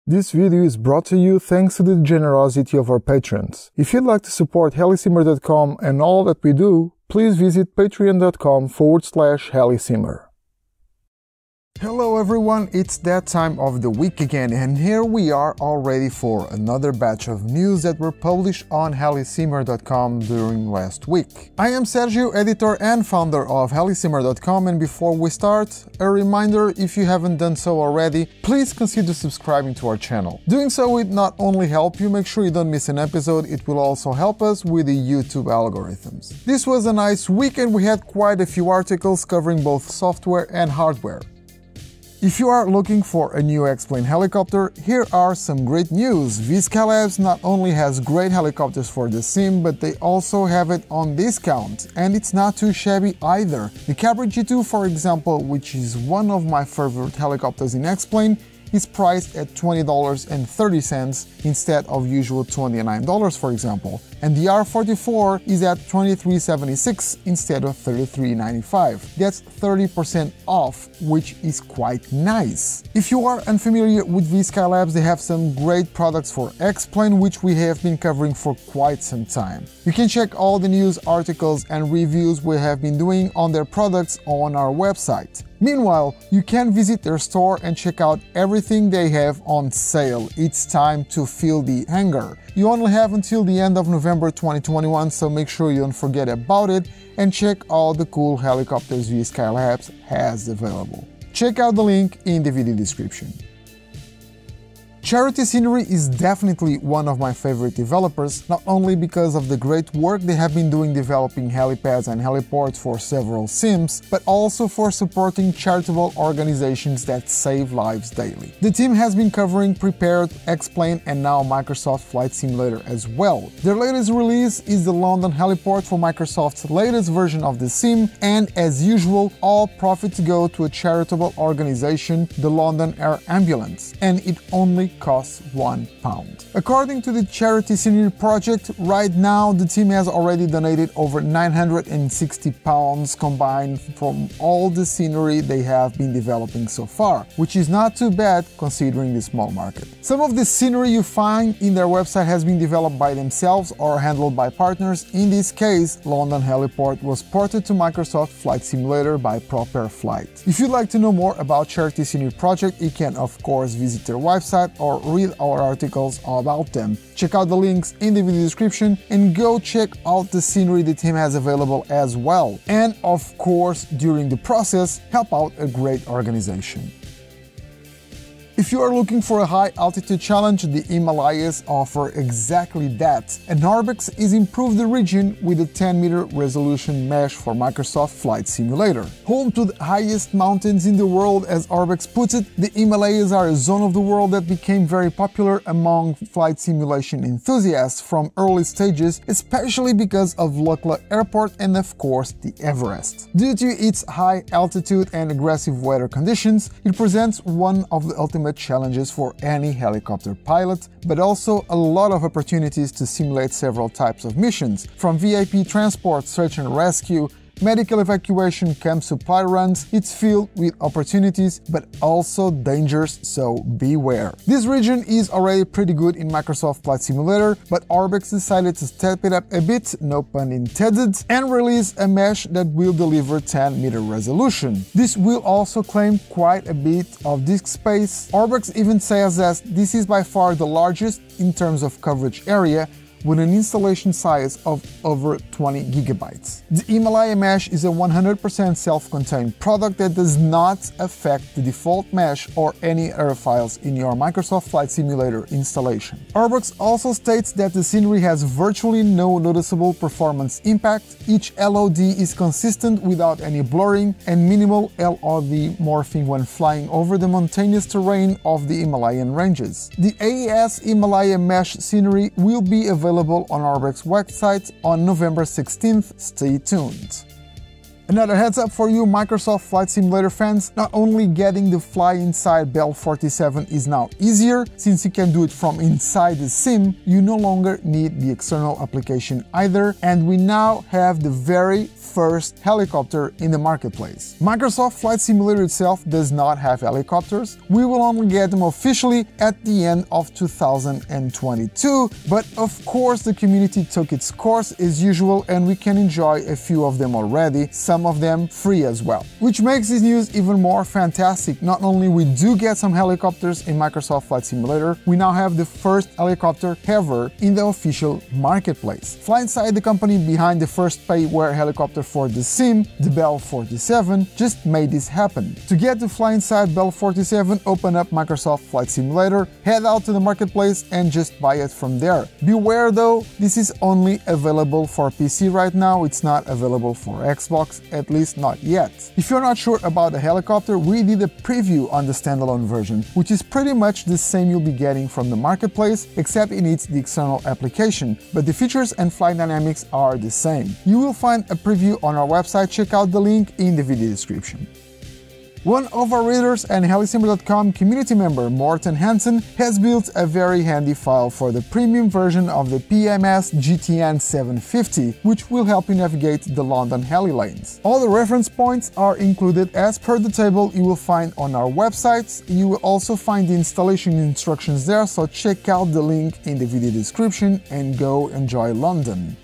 This video is brought to you thanks to the generosity of our patrons. If you'd like to support helisimmer.com and all that we do, please visit patreon.com/helisimmer. Hello everyone, it's that time of the week again, and here we are all ready for another batch of news that were published on helisimmer.com during last week. I am Sergio, editor and founder of helisimmer.com, and before we start, a reminder, if you haven't done so already, please consider subscribing to our channel. Doing so will not only help you make sure you don't miss an episode, it will also help us with the YouTube algorithms. This was a nice week and we had quite a few articles covering both software and hardware. If you are looking for a new X-Plane helicopter, here are some great news. VSky Labs not only has great helicopters for the sim, but they also have it on discount, and it's not too shabby either. The Cabra G2, for example, which is one of my favorite helicopters in X-Plane, is priced at $20.30 instead of usual $29, for example, and the R44 is at $23.76 instead of $33.95. That's 30% off, which is quite nice. If you are unfamiliar with VSky Labs, they have some great products for X-Plane, which we have been covering for quite some time. You can check all the news, articles and reviews we have been doing on their products on our website. Meanwhile, you can visit their store and check out everything they have on sale. It's time to fill the hangar. You only have until the end of November 2021, so make sure you don't forget about it and check all the cool helicopters VSky Labs has available. Check out the link in the video description. Charity Scenery is definitely one of my favorite developers, not only because of the great work they have been doing developing helipads and heliports for several sims, but also for supporting charitable organizations that save lives daily. The team has been covering Prepared, X-Plane and now Microsoft Flight Simulator as well. Their latest release is the London Heliport for Microsoft's latest version of the sim, and as usual, all profits go to a charitable organization, the London Air Ambulance, and it only costs £1. According to the Charity Scenery project, right now the team has already donated over £960 combined from all the scenery they have been developing so far, which is not too bad considering the small market. Some of the scenery you find in their website has been developed by themselves or handled by partners. In this case, London Heliport was ported to Microsoft Flight Simulator by Proper Flight. If you'd like to know more about Charity Scenery project, you can of course visit their website or read our articles about them. Check out the links in the video description and go check out the scenery the team has available as well. And of course, during the process, help out a great organization. If you are looking for a high altitude challenge, the Himalayas offer exactly that, and Arbex is improved the region with a 10-meter resolution mesh for Microsoft Flight Simulator. Home to the highest mountains in the world, as Arbex puts it, the Himalayas are a zone of the world that became very popular among flight simulation enthusiasts from early stages, especially because of Lukla Airport and of course the Everest. Due to its high altitude and aggressive weather conditions, it presents one of the ultimate challenges for any helicopter pilot, but also a lot of opportunities to simulate several types of missions, from VIP transport, search and rescue, medical evacuation, camp supply runs. It's filled with opportunities, but also dangers, so beware. This region is already pretty good in Microsoft Flight Simulator, but Arbex decided to step it up a bit, no pun intended, and release a mesh that will deliver 10-meter resolution. This will also claim quite a bit of disk space. Arbex even says that this is by far the largest in terms of coverage area, with an installation size of over 20 gigabytes. The Himalaya Mesh is a 100% self-contained product that does not affect the default mesh or any error files in your Microsoft Flight Simulator installation. Arbex also states that the scenery has virtually no noticeable performance impact, each LOD is consistent without any blurring, and minimal LOD morphing when flying over the mountainous terrain of the Himalayan ranges. The AES Himalaya Mesh scenery will be available on Arbex website on November 16th. Stay tuned. Another heads up for you Microsoft Flight Simulator fans, not only getting the fly inside Bell 47 is now easier, since you can do it from inside the sim, you no longer need the external application either, and we now have the very first helicopter in the marketplace. Microsoft Flight Simulator itself does not have helicopters. We will only get them officially at the end of 2022, but of course the community took its course as usual and we can enjoy a few of them already, some of them free as well. Which makes this news even more fantastic. Not only we do get some helicopters in Microsoft Flight Simulator, we now have the first helicopter ever in the official marketplace. Flightside, the company behind the first payware helicopter for the sim, the Bell 47, just made this happen. To get to fly inside Bell 47, open up Microsoft Flight Simulator, head out to the marketplace and just buy it from there. Beware though, this is only available for PC right now, it's not available for Xbox, at least not yet. If you're not sure about the helicopter, we did a preview on the standalone version, which is pretty much the same you'll be getting from the marketplace, except it needs the external application, but the features and flight dynamics are the same. You will find a preview on our website, check out the link in the video description. One of our readers and helisimmer.com community member, Morten Hansen, has built a very handy file for the premium version of the PMS GTN 750, which will help you navigate the London heli lanes. All the reference points are included as per the table you will find on our website. You will also find the installation instructions there, so check out the link in the video description and go enjoy London.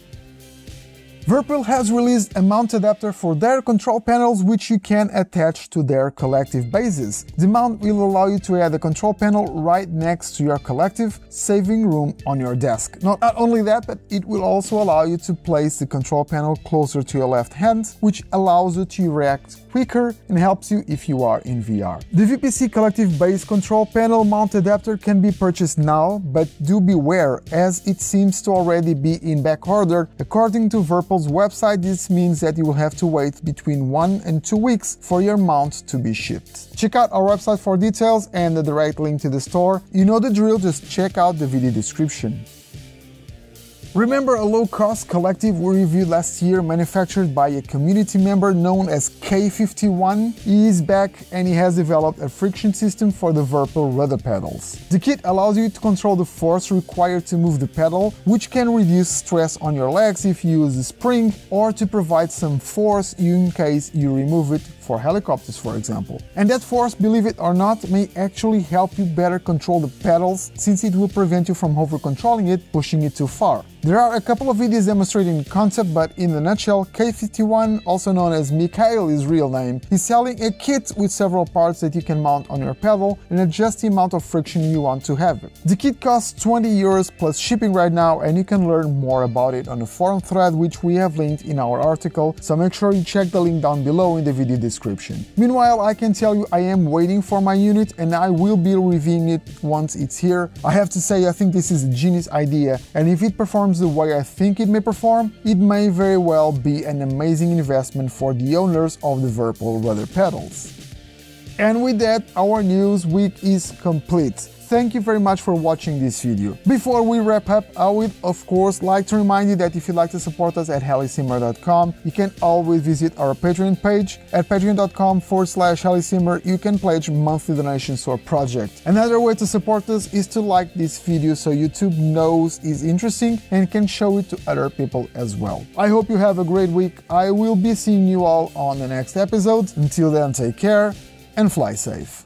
Whirlpool has released a mount adapter for their control panels which you can attach to their collective bases. The mount will allow you to add a control panel right next to your collective, saving room on your desk. Not only that, but it will also allow you to place the control panel closer to your left hand, which allows you to react quicker and helps you if you are in VR. The VPC Collective Base Control Panel mount adapter can be purchased now, but do beware as it seems to already be in back order. According to Whirlpool's website, this means that you will have to wait between 1 and 2 weeks for your mount to be shipped. Check out our website for details and the direct link to the store. You know the drill, just check out the video description. Remember a low-cost collective we reviewed last year, manufactured by a community member known as K51? He is back and he has developed a friction system for the Whirlpool rudder pedals. The kit allows you to control the force required to move the pedal, which can reduce stress on your legs if you use the spring, or to provide some force in case you remove it for helicopters, for example. And that force, believe it or not, may actually help you better control the pedals, since it will prevent you from over-controlling it, pushing it too far. There are a couple of videos demonstrating the concept, but in a nutshell, K51, also known as Mikhail, his real name, is selling a kit with several parts that you can mount on your pedal and adjust the amount of friction you want to have. The kit costs 20 euros plus shipping right now, and you can learn more about it on the forum thread which we have linked in our article, so make sure you check the link down below in the video description. Meanwhile, I can tell you I am waiting for my unit and I will be reviewing it once it's here. I have to say, I think this is a genius idea, and if it performs the way I think it may perform, it may very well be an amazing investment for the owners of the Whirlpool rudder pedals. And with that, our news week is complete. Thank you very much for watching this video. Before we wrap up, I would of course like to remind you that if you'd like to support us at helisimmer.com, you can always visit our Patreon page at patreon.com/helisimmer. You can pledge monthly donations to our project. Another way to support us is to like this video so YouTube knows it's interesting and can show it to other people as well. I hope you have a great week. I will be seeing you all on the next episode. Until then, take care and fly safe.